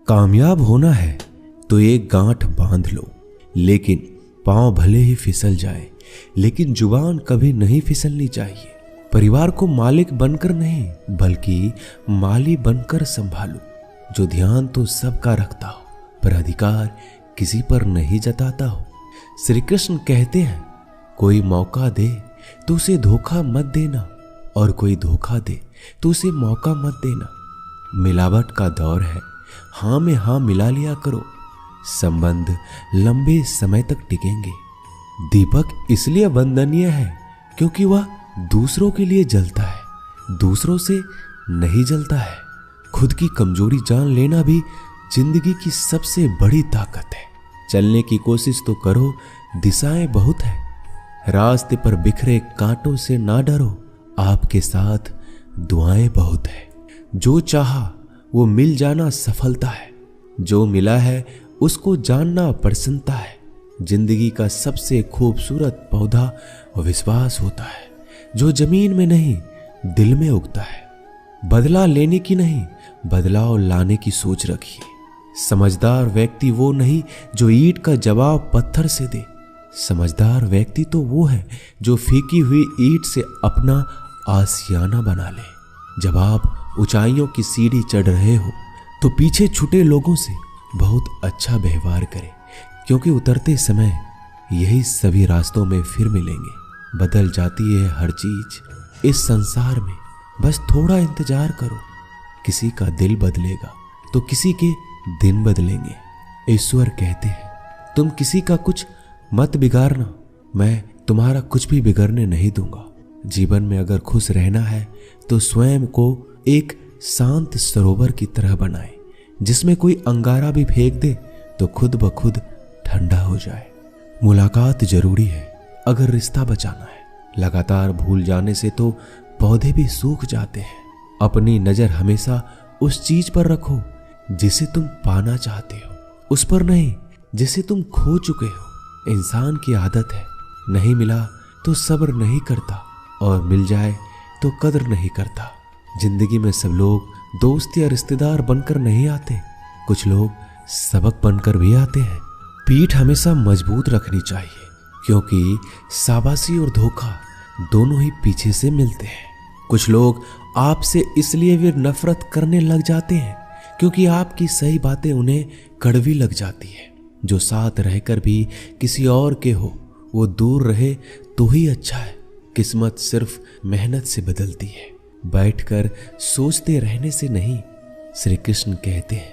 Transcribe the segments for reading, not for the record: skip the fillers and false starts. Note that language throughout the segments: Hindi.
कामयाब होना है तो एक गांठ बांध लो, लेकिन पांव भले ही फिसल जाए, लेकिन जुबान कभी नहीं फिसलनी चाहिए। परिवार को मालिक बनकर नहीं बल्कि माली बनकर संभालो, जो ध्यान तो सबका रखता हो पर अधिकार किसी पर नहीं जताता हो। श्री कृष्ण कहते हैं, कोई मौका दे तो उसे धोखा मत देना, और कोई धोखा दे तो उसे मौका मत देना। मिलावट का दौर है, हाँ में हाँ मिला लिया करो, संबंध लंबे समय तक टिकेंगे। दीपक इसलिए वंदनीय है क्योंकि वह दूसरों के लिए जलता है, दूसरों से नहीं जलता है। खुद की कमजोरी जान लेना भी जिंदगी की सबसे बड़ी ताकत है। चलने की कोशिश तो करो, दिशाएं बहुत है। रास्ते पर बिखरे कांटों से ना डरो, आपके साथ दुआएं बहुत है। जो चाहा वो मिल जाना सफलता है, जो मिला है उसको जानना प्रसन्नता है। जिंदगी का सबसे खूबसूरत पौधा विश्वास होता है, जो जमीन में नहीं दिल में उगता है। बदला लेने की नहीं, बदलाव लाने की सोच रखिए। समझदार व्यक्ति वो नहीं जो ईंट का जवाब पत्थर से दे, समझदार व्यक्ति तो वो है जो फीकी हुई ईंट से अपना आशियाना बना ले। जब आप ऊंचाइयों की सीढ़ी चढ़ रहे हो तो पीछे छूटे लोगों से बहुत अच्छा व्यवहार करें, क्योंकि उतरते समय यही सभी रास्तों में फिर मिलेंगे। बदल जाती है हर चीज इस संसार में, बस थोड़ा इंतजार करो। किसी का दिल बदलेगा तो किसी के दिन बदलेंगे। ईश्वर कहते हैं, तुम किसी का कुछ मत बिगाड़ना, मैं तुम्हारा कुछ भी बिगड़ने नहीं दूंगा। जीवन में अगर खुश रहना है तो स्वयं को एक शांत सरोवर की तरह बनाए, जिसमें कोई अंगारा भी फेंक दे तो खुद ब खुद ठंडा हो जाए। मुलाकात जरूरी है अगर रिश्ता बचाना है। लगातार भूल जाने से तो पौधे भी सूख जाते हैं। अपनी नजर हमेशा उस चीज पर रखो जिसे तुम पाना चाहते हो, उस पर नहीं जिसे तुम खो चुके हो। इंसान की आदत है, नहीं मिला तो सब्र नहीं करता, और मिल जाए तो कदर नहीं करता। जिंदगी में सब लोग दोस्त या रिश्तेदार बनकर नहीं आते, कुछ लोग सबक बनकर भी आते हैं। पीठ हमेशा मजबूत रखनी चाहिए, क्योंकि शाबाशी और धोखा दोनों ही पीछे से मिलते हैं। कुछ लोग आपसे इसलिए भी नफरत करने लग जाते हैं क्योंकि आपकी सही बातें उन्हें कड़वी लग जाती है। जो साथ रहकर भी किसी और के हो, वो दूर रहे तो ही अच्छा है। किस्मत सिर्फ मेहनत से बदलती है, बैठकर सोचते रहने से नहीं। श्री कृष्ण कहते हैं,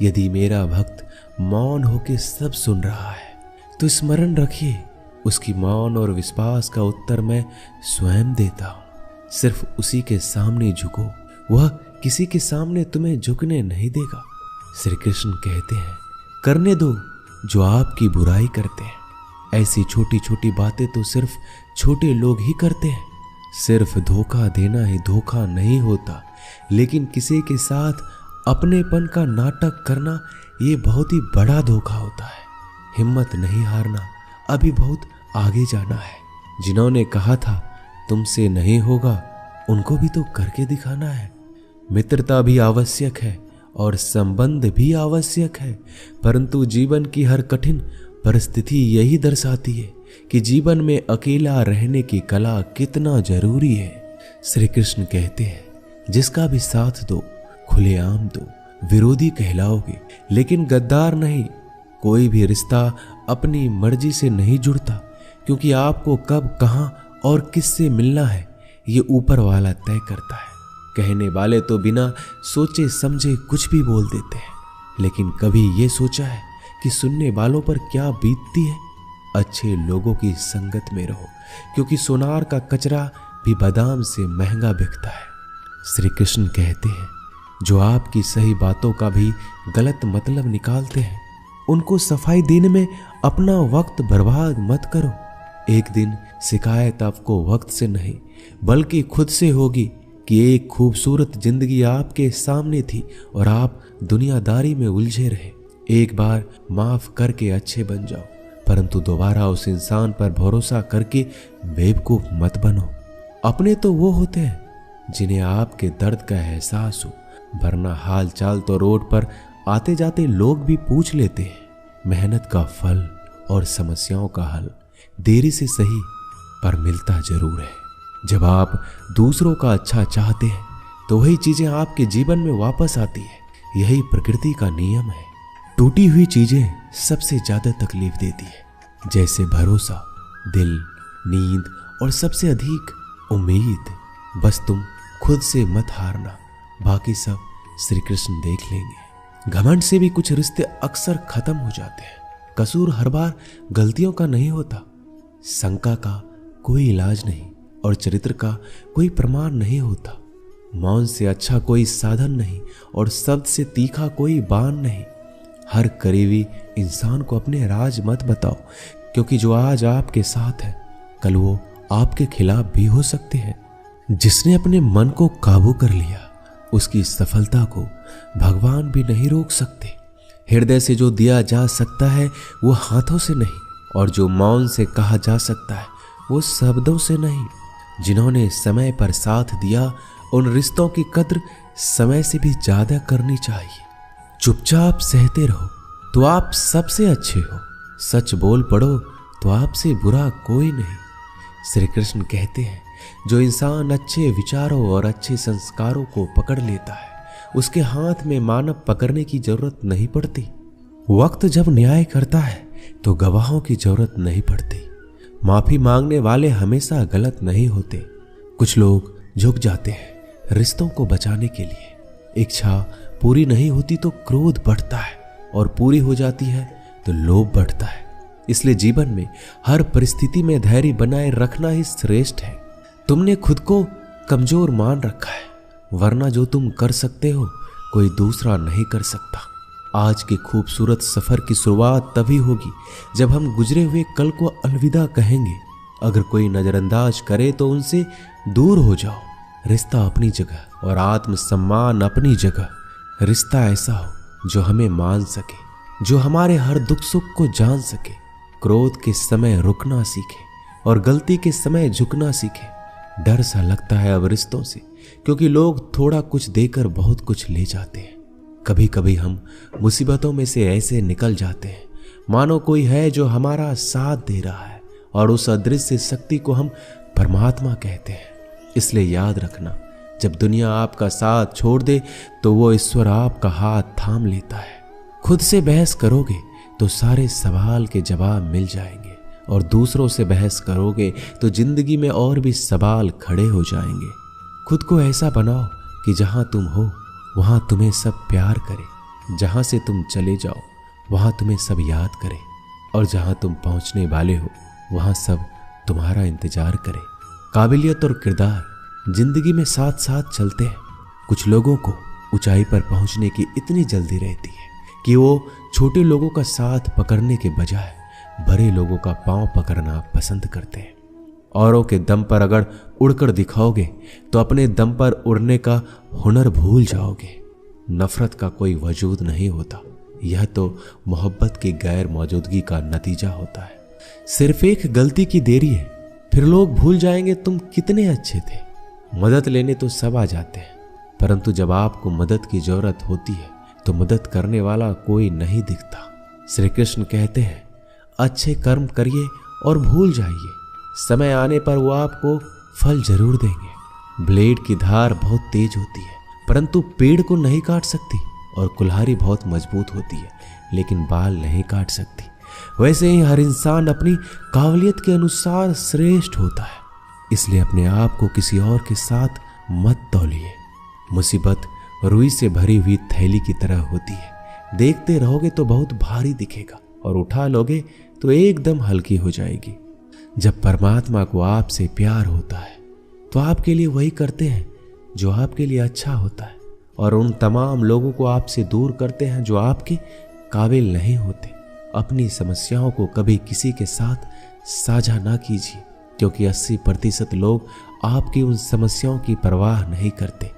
यदि मेरा भक्त मौन होके सब सुन रहा है तो स्मरण रखिए, उसकी मौन और विश्वास का उत्तर मैं स्वयं देता हूं। सिर्फ उसी के सामने झुको, वह किसी के सामने तुम्हें झुकने नहीं देगा। श्री कृष्ण कहते हैं, करने दो जो आपकी बुराई करते हैं। ऐसी छोटी छोटी बातें तो सिर्फ छोटे लोग ही करते हैं। सिर्फ धोखा देना ही धोखा नहीं होता, लेकिन किसी के साथ अपनेपन का नाटक करना ये बहुत ही बड़ा धोखा होता है। हिम्मत नहीं हारना, अभी बहुत आगे जाना है। जिन्होंने कहा था तुमसे नहीं होगा, उनको भी तो करके दिखाना है। मित्रता भी आवश्यक है और संबंध भी आवश्यक है, परंतु जीवन की हर कठिन परिस्थिति यही दर्शाती है कि जीवन में अकेला रहने की कला कितना जरूरी है। श्री कृष्ण कहते हैं, जिसका भी साथ दो खुलेआम दो, विरोधी कहलाओगे लेकिन गद्दार नहीं। कोई भी रिश्ता अपनी मर्जी से नहीं जुड़ता, क्योंकि आपको कब, कहां और किससे मिलना है ये ऊपर वाला तय करता है। कहने वाले तो बिना सोचे समझे कुछ भी बोल देते हैं, लेकिन कभी ये सोचा है कि सुनने वालों पर क्या बीतती है? अच्छे लोगों की संगत में रहो, क्योंकि सोनार का कचरा भी बादाम से महंगा बिकता है। श्री कृष्ण कहते हैं, जो आपकी सही बातों का भी गलत मतलब निकालते हैं, उनको सफाई देने में अपना वक्त बर्बाद मत करो। एक दिन शिकायत आपको वक्त से नहीं बल्कि खुद से होगी कि एक खूबसूरत जिंदगी आपके सामने थी और आप दुनियादारी में उलझे रहे। एक बार माफ करके अच्छे बन जाओ, परंतु दोबारा उस इंसान पर भरोसा करके बेवकूफ मत बनो। अपने तो वो होते हैं जिन्हें आपके दर्द का एहसास हो, वरना हाल चाल तो रोड पर आते जाते लोग भी पूछ लेते हैं। मेहनत का फल और समस्याओं का हल देरी से सही पर मिलता जरूर है। जब आप दूसरों का अच्छा चाहते हैं तो वही चीजें आपके जीवन में वापस आती है। यही प्रकृति का नियम है। टूटी हुई चीजें सबसे ज्यादा तकलीफ देती है, जैसे भरोसा, दिल, नींद और सबसे अधिक उम्मीद। बस तुम खुद से मत हारना, बाकी सब श्री कृष्ण देख लेंगे। घमंड से भी कुछ रिश्ते अक्सर खत्म हो जाते हैं। कसूर हर बार गलतियों का नहीं होता, शंका का कोई इलाज नहीं और चरित्र का कोई प्रमाण नहीं होता। मौन से अच्छा कोई साधन नहीं और शब्द से तीखा कोई बाण नहीं। हर करीबी इंसान को अपने राज मत बताओ, क्योंकि जो आज आपके साथ है कल वो आपके खिलाफ भी हो सकते हैं। जिसने अपने मन को काबू कर लिया उसकी सफलता को भगवान भी नहीं रोक सकते। हृदय से जो दिया जा सकता है वो हाथों से नहीं, और जो मौन से कहा जा सकता है वो शब्दों से नहीं। जिन्होंने समय पर साथ दिया उन रिश्तों की कद्र समय से भी ज्यादा करनी चाहिए। चुपचाप सहते रहो तो आप सबसे अच्छे हो, सच बोल पड़ो तो आपसे बुरा कोई नहीं। श्री कृष्ण कहते हैं, जो इंसान अच्छे विचारों और अच्छे संस्कारों को पकड़ लेता है उसके हाथ में मानव पकड़ने की जरूरत नहीं पड़ती। वक्त जब न्याय करता है तो गवाहों की जरूरत नहीं पड़ती। माफी मांगने वाले हमेशा गलत नहीं होते। कुछ लोग झुक जाते हैं रिश्तों को बचाने के लिए। इच्छा पूरी नहीं होती तो क्रोध बढ़ता है, और पूरी हो जाती है तो लोभ बढ़ता है। इसलिए जीवन में हर परिस्थिति में धैर्य बनाए रखना ही श्रेष्ठ है। तुमने खुद को कमजोर मान रखा है, वरना जो तुम कर सकते हो कोई दूसरा नहीं कर सकता। आज के खूबसूरत सफर की शुरुआत तभी होगी जब हम गुजरे हुए कल को अलविदा कहेंगे। अगर कोई नजरअंदाज करे तो उनसे दूर हो जाओ। रिश्ता अपनी जगह और आत्मसम्मान अपनी जगह। रिश्ता ऐसा हो जो हमें मान सके, जो हमारे हर दुख सुख को जान सके, क्रोध के समय रुकना सीखे और गलती के समय झुकना सीखे। डर सा लगता है अब रिश्तों से, क्योंकि लोग थोड़ा कुछ देकर बहुत कुछ ले जाते हैं। कभी कभी हम मुसीबतों में से ऐसे निकल जाते हैं मानो कोई है जो हमारा साथ दे रहा है, और उस अदृश्य शक्ति को हम परमात्मा कहते हैं। इसलिए याद रखना, जब दुनिया आपका साथ छोड़ दे तो वो ईश्वर आपका हाथ थाम लेता है। खुद से बहस करोगे तो सारे सवाल के जवाब मिल जाएंगे, और दूसरों से बहस करोगे तो जिंदगी में और भी सवाल खड़े हो जाएंगे। खुद को ऐसा बनाओ कि जहां तुम हो वहां तुम्हें सब प्यार करे, जहां से तुम चले जाओ वहां तुम्हें सब याद करे, और जहां तुम पहुंचने वाले हो वहां सब तुम्हारा इंतजार करे। काबिलियत और किरदार जिंदगी में साथ साथ चलते हैं। कुछ लोगों को ऊंचाई पर पहुंचने की इतनी जल्दी रहती है कि वो छोटे लोगों का साथ पकड़ने के बजाय बड़े लोगों का पांव पकड़ना पसंद करते हैं। औरों के दम पर अगर उड़कर दिखाओगे तो अपने दम पर उड़ने का हुनर भूल जाओगे। नफरत का कोई वजूद नहीं होता, यह तो मोहब्बत की गैर मौजूदगी का नतीजा होता है। सिर्फ एक गलती की देरी है, फिर लोग भूल जाएंगे तुम कितने अच्छे थे। मदद लेने तो सब आ जाते हैं, परंतु जब आपको मदद की जरूरत होती है तो मदद करने वाला कोई नहीं दिखता। श्री कृष्ण कहते हैं, अच्छे कर्म करिए और भूल जाइए, समय आने पर वो आपको फल जरूर देंगे। ब्लेड की धार बहुत तेज होती है परंतु पेड़ को नहीं काट सकती, और कुल्हाड़ी बहुत मजबूत होती है लेकिन बाल नहीं काट सकती। वैसे ही हर इंसान अपनी काबिलियत के अनुसार श्रेष्ठ होता है। इसलिए अपने आप को किसी और के साथ मत तौलिए। मुसीबत रुई से भरी हुई थैली की तरह होती है, देखते रहोगे तो बहुत भारी दिखेगा और उठा लोगे तो एकदम हल्की हो जाएगी। जब परमात्मा को आपसे प्यार होता है तो आपके लिए वही करते हैं जो आपके लिए अच्छा होता है, और उन तमाम लोगों को आपसे दूर करते हैं जो आपके काबिल नहीं होते। अपनी समस्याओं को कभी किसी के साथ साझा ना कीजिए, क्योंकि 80% लोग आपकी उन समस्याओं की परवाह नहीं करते,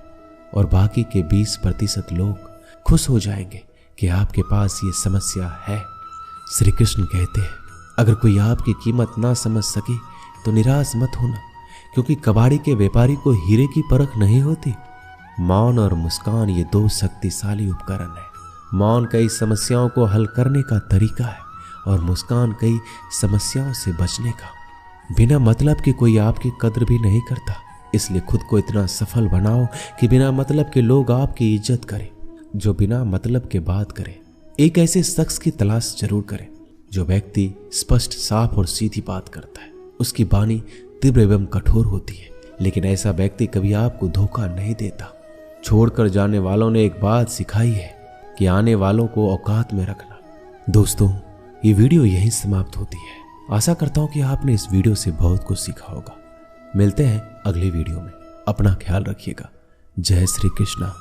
और बाकी के 20% लोग खुश हो जाएंगे कि आपके पास ये समस्या है। श्री कृष्ण कहते हैं, अगर कोई आपकी कीमत ना समझ सके तो निराश मत होना, क्योंकि कबाड़ी के व्यापारी को हीरे की परख नहीं होती। मौन और मुस्कान ये दो शक्तिशाली उपकरण है। मौन कई समस्याओं को हल करने का तरीका है और मुस्कान कई समस्याओं से बचने का। बिना मतलब के कोई आपकी कद्र भी नहीं करता, इसलिए खुद को इतना सफल बनाओ कि बिना मतलब के लोग आपकी इज्जत करें। जो बिना मतलब के बात करे, एक ऐसे शख्स की तलाश जरूर करें जो व्यक्ति स्पष्ट, साफ और सीधी बात करता है। उसकी वाणी तीव्र एवं कठोर होती है, लेकिन ऐसा व्यक्ति कभी आपको धोखा नहीं देता। छोड़कर जाने वालों ने एक बात सिखाई है कि आने वालों को औकात में रखना। दोस्तों, ये वीडियो यहीं समाप्त होती है। आशा करता हूं कि आपने इस वीडियो से बहुत कुछ सीखा होगा। मिलते हैं अगली वीडियो में। अपना ख्याल रखिएगा। जय श्री कृष्णा।